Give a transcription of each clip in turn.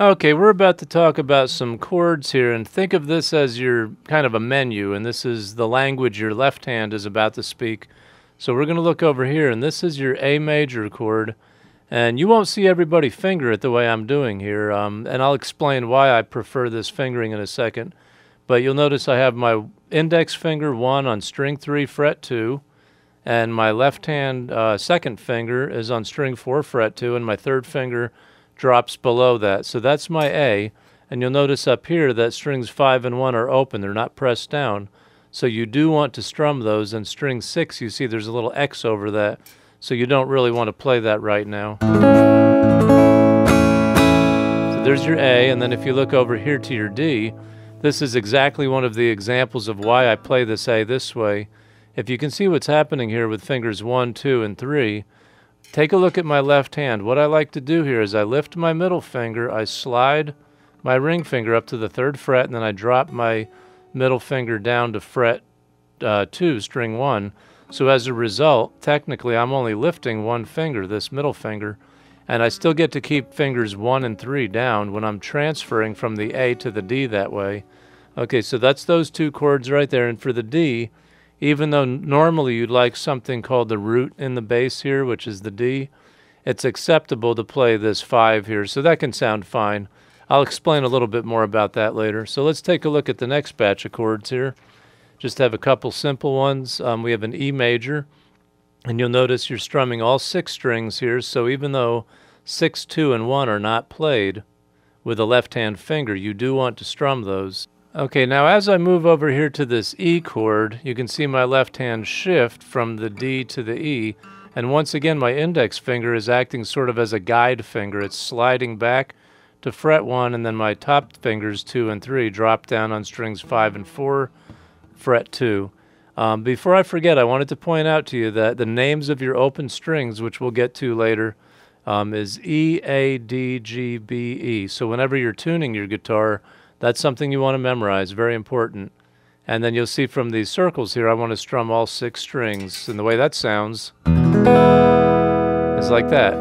Okay, we're about to talk about some chords here, and think of this as your kind of a menu, and this is the language your left hand is about to speak. So we're going to look over here, and this is your A major chord, and you won't see everybody finger it the way I'm doing here, and I'll explain why I prefer this fingering in a second. But you'll notice I have my index finger 1 on string 3, fret 2, and my left hand second finger is on string 4, fret 2, and my third finger drops below that. So that's my A, and you'll notice up here that strings 5 and 1 are open, they're not pressed down. So you do want to strum those, and string 6, you see there's a little X over that, so you don't really want to play that right now. So there's your A, and then if you look over here to your D, this is exactly one of the examples of why I play this A this way. If you can see what's happening here with fingers 1, 2, and 3, take a look at my left hand. What I like to do here is I lift my middle finger, I slide my ring finger up to the 3rd fret, and then I drop my middle finger down to fret 2, string 1. So as a result, technically I'm only lifting one finger, this middle finger, and I still get to keep fingers 1 and 3 down when I'm transferring from the A to the D that way. Okay, so that's those two chords right there, and for the D, even though normally you'd like something called the root in the bass here, which is the D, it's acceptable to play this 5 here, so that can sound fine. I'll explain a little bit more about that later. So let's take a look at the next batch of chords here. Just have a couple simple ones. We have an E major, and you'll notice you're strumming all 6 strings here, so even though 6, 2, and 1 are not played with a left-hand finger, you do want to strum those. Okay, now as I move over here to this E chord, you can see my left hand shift from the D to the E, and once again my index finger is acting sort of as a guide finger. It's sliding back to fret 1, and then my top fingers 2 and 3 drop down on strings 5 and 4, fret 2. Before I forget, I wanted to point out to you that the names of your open strings, which we'll get to later, is E, A, D, G, B, E. So whenever you're tuning your guitar, that's something you want to memorize, very important. And then you'll see from these circles here, I want to strum all 6 strings. And the way that sounds is like that.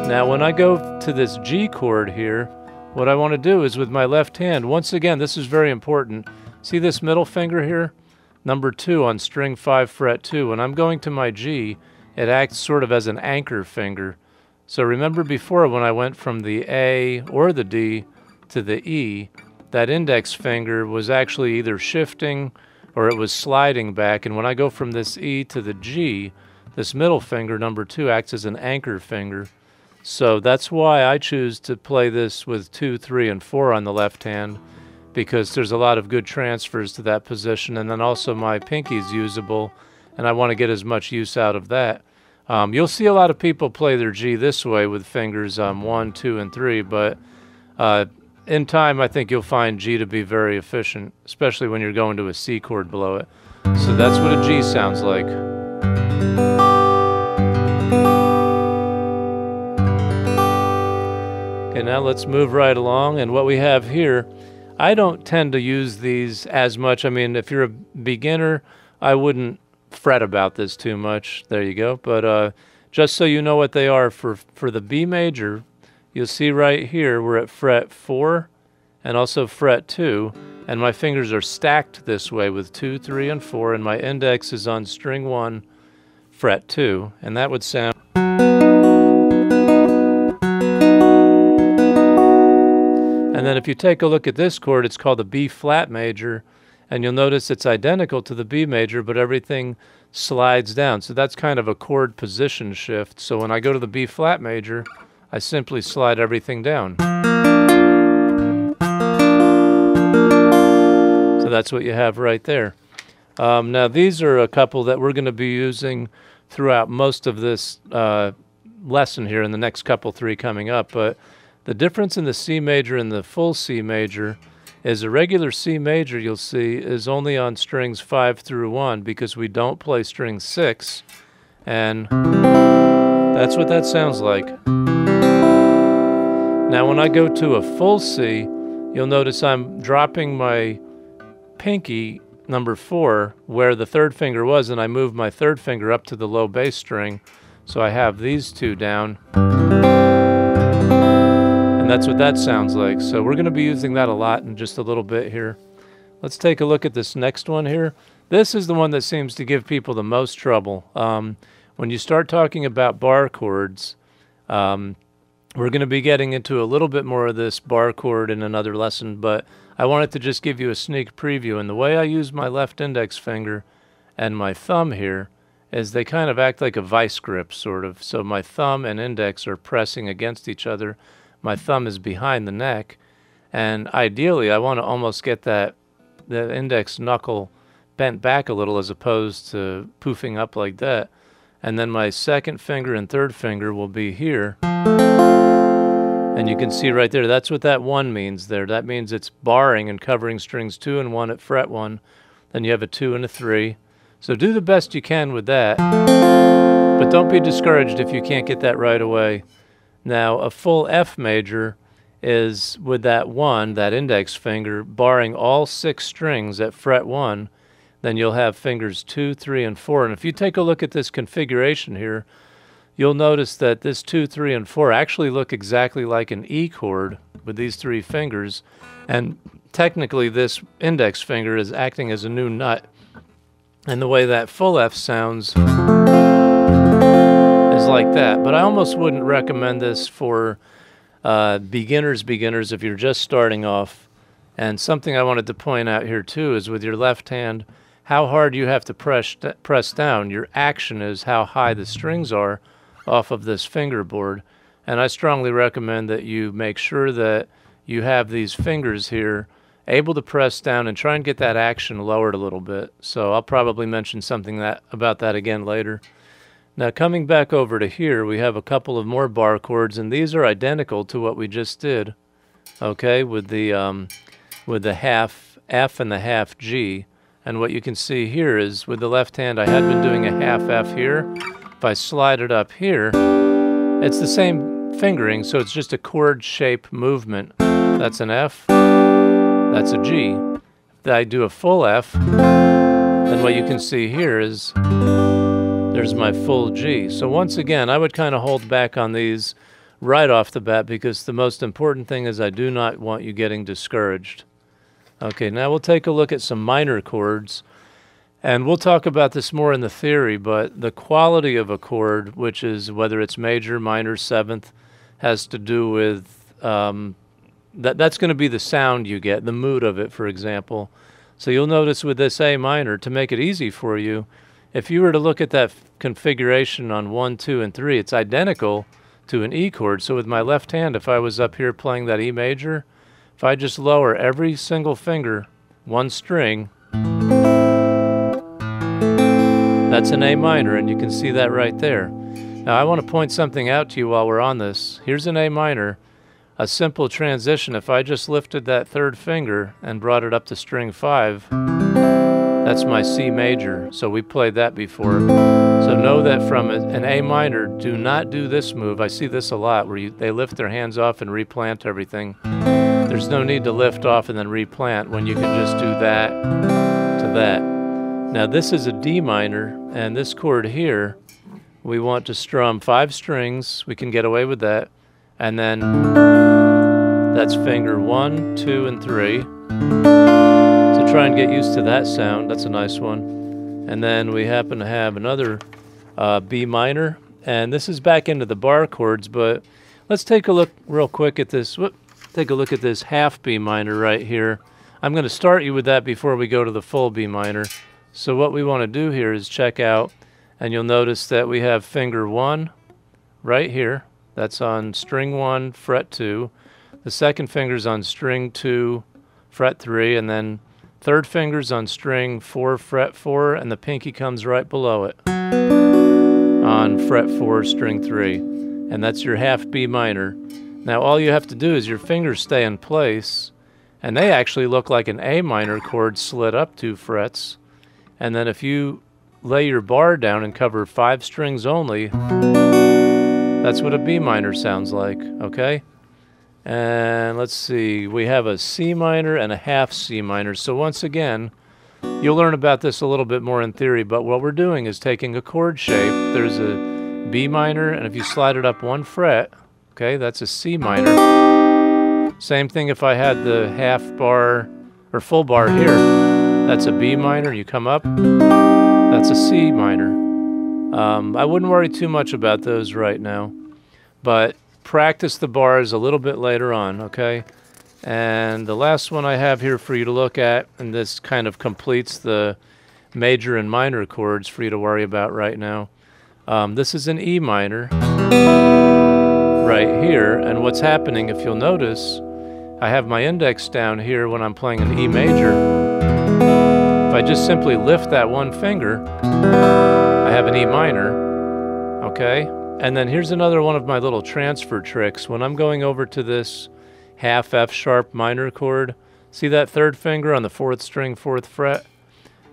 Now when I go to this G chord here, what I want to do is with my left hand, once again, this is very important. See this middle finger here? Number 2 on string 5, fret 2. When I'm going to my G, it acts sort of as an anchor finger. So remember before when I went from the A or the D to the E, that index finger was actually either shifting or it was sliding back, and when I go from this E to the G, this middle finger, number 2, acts as an anchor finger. So that's why I choose to play this with 2, 3, and 4 on the left hand, because there's a lot of good transfers to that position, and then also my pinky's usable, and I want to get as much use out of that. You'll see a lot of people play their G this way with fingers 1, 2, and 3, but in time, I think you'll find G to be very efficient, especially when you're going to a C chord below it. So that's what a G sounds like. Okay, now let's move right along. And what we have here, I don't tend to use these as much. I mean, if you're a beginner, I wouldn't fret about this too much. There you go. But just so you know what they are, for the B major, you'll see right here we're at fret 4 and also fret 2, and my fingers are stacked this way with 2, 3, and 4, and my index is on string 1, fret 2, and that would sound. And then if you take a look at this chord, it's called the B flat major, and you'll notice it's identical to the B major, but everything slides down. So that's kind of a chord position shift. So when I go to the B flat major, I simply slide everything down. So that's what you have right there. Now these are a couple that we're going to be using throughout most of this lesson here in the next couple 3 coming up. But the difference in the C major and the full C major is a regular C major, you'll see, is only on strings 5 through 1 because we don't play string 6. And that's what that sounds like. Now when I go to a full C, you'll notice I'm dropping my pinky, number 4, where the 3rd finger was, and I move my 3rd finger up to the low bass string. So I have these 2 down. And And that's what that sounds like. So we're going to be using that a lot in just a little bit here. Let's take a look at this next one here. This is the one that seems to give people the most trouble. When you start talking about bar chords, we're going to be getting into a little bit more of this bar chord in another lesson, but I wanted to just give you a sneak preview. And the way I use my left index finger and my thumb here is they kind of act like a vice grip, sort of. So my thumb and index are pressing against each other. My thumb is behind the neck, and ideally I want to almost get the index knuckle bent back a little as opposed to poofing up like that. And then my second finger and third finger will be here. And you can see right there, that's what that 1 means there. That means it's barring and covering strings 2 and 1 at fret 1. Then you have a 2 and a 3. So do the best you can with that. But don't be discouraged if you can't get that right away. Now, a full F major is with that 1, that index finger, barring all 6 strings at fret 1. Then you'll have fingers 2, 3, and 4. And if you take a look at this configuration here, you'll notice that this 2, 3, and 4 actually look exactly like an E chord with these 3 fingers. And technically this index finger is acting as a new nut. And the way that full F sounds is like that. But I almost wouldn't recommend this for beginners if you're just starting off. And something I wanted to point out here too is with your left hand, how hard you have to press down. Your action is how high the strings are off of this fingerboard. And I strongly recommend that you make sure that you have these fingers here able to press down and try and get that action lowered a little bit. So I'll probably mention something about that again later. Now coming back over to here, we have a couple of more bar chords, and these are identical to what we just did, okay, with the half F and the half G. And what you can see here is with the left hand, I had been doing a half F here. If I slide it up here, it's the same fingering, so it's just a chord shape movement. That's an F, that's a G. If I do a full F, then what you can see here is there's my full G. So once again, I would kind of hold back on these right off the bat because the most important thing is I do not want you getting discouraged. Okay, now we'll take a look at some minor chords, and we'll talk about this more in the theory, but the quality of a chord, which is whether it's major, minor, seventh, has to do with, that's going to be the sound you get, the mood of it, for example. So you'll notice with this A minor, to make it easy for you, if you were to look at that configuration on 1, 2, and 3, it's identical to an E chord. So with my left hand, if I was up here playing that E major, if I just lower every single finger, 1 string, that's an A minor, and you can see that right there. Now I want to point something out to you while we're on this. Here's an A minor, a simple transition. If I just lifted that 3rd finger and brought it up to string 5, that's my C major. So we played that before. So know that from an A minor, do not do this move. I see this a lot where they lift their hands off and replant everything. There's no need to lift off and then replant when you can just do that to that. Now this is a D minor, and this chord here, we want to strum 5 strings. We can get away with that. And then that's finger 1, 2, and 3. So try and get used to that sound. That's a nice one. And then we happen to have another B minor. And this is back into the bar chords, but let's take a look real quick at this. Take a look at this half B minor right here. I'm going to start you with that before we go to the full B minor. So what we want to do here is check out, and you'll notice that we have finger 1 right here. That's on string 1, fret 2. The second finger's on string 2, fret 3, and then 3rd finger's on string 4, fret 4, and the pinky comes right below it on fret 4, string 3. And that's your half B minor. Now all you have to do is your fingers stay in place, and they actually look like an A minor chord slid up 2 frets. And then if you lay your bar down and cover 5 strings only, that's what a B minor sounds like, okay? And let's see, we have a C minor and a half C minor. So once again, you'll learn about this a little bit more in theory, but what we're doing is taking a chord shape. There's a B minor, and if you slide it up 1 fret, okay, that's a C minor. Same thing if I had the half bar or full bar here. That's a B minor. You come up, that's a C minor. I wouldn't worry too much about those right now, but practice the bars a little bit later on, okay? And the last one I have here for you to look at, and this kind of completes the major and minor chords for you to worry about right now. This is an E minor right here, and what's happening, if you'll notice, I have my index down here when I'm playing an E major. If I just simply lift that one finger, I have an E minor, okay? And then here's another one of my little transfer tricks. When I'm going over to this half F sharp minor chord, see that third finger on the 4th string, 4th fret?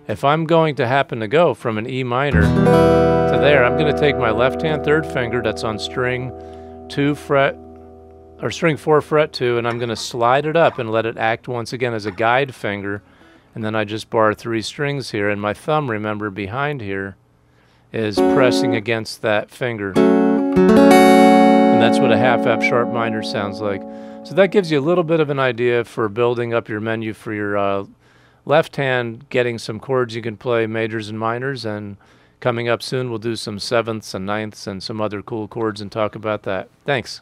If I'm going to happen to go from an E minor to there, I'm going to take my left hand third finger that's on string 2 fret, or string 4 fret 2, and I'm going to slide it up and let it act once again as a guide finger, and then I just bar 3 strings here, and my thumb, remember, behind here is pressing against that finger. And that's what a half F sharp minor sounds like. So that gives you a little bit of an idea for building up your menu for your left hand, getting some chords you can play, majors and minors, and coming up soon we'll do some 7ths and 9ths and some other cool chords and talk about that. Thanks.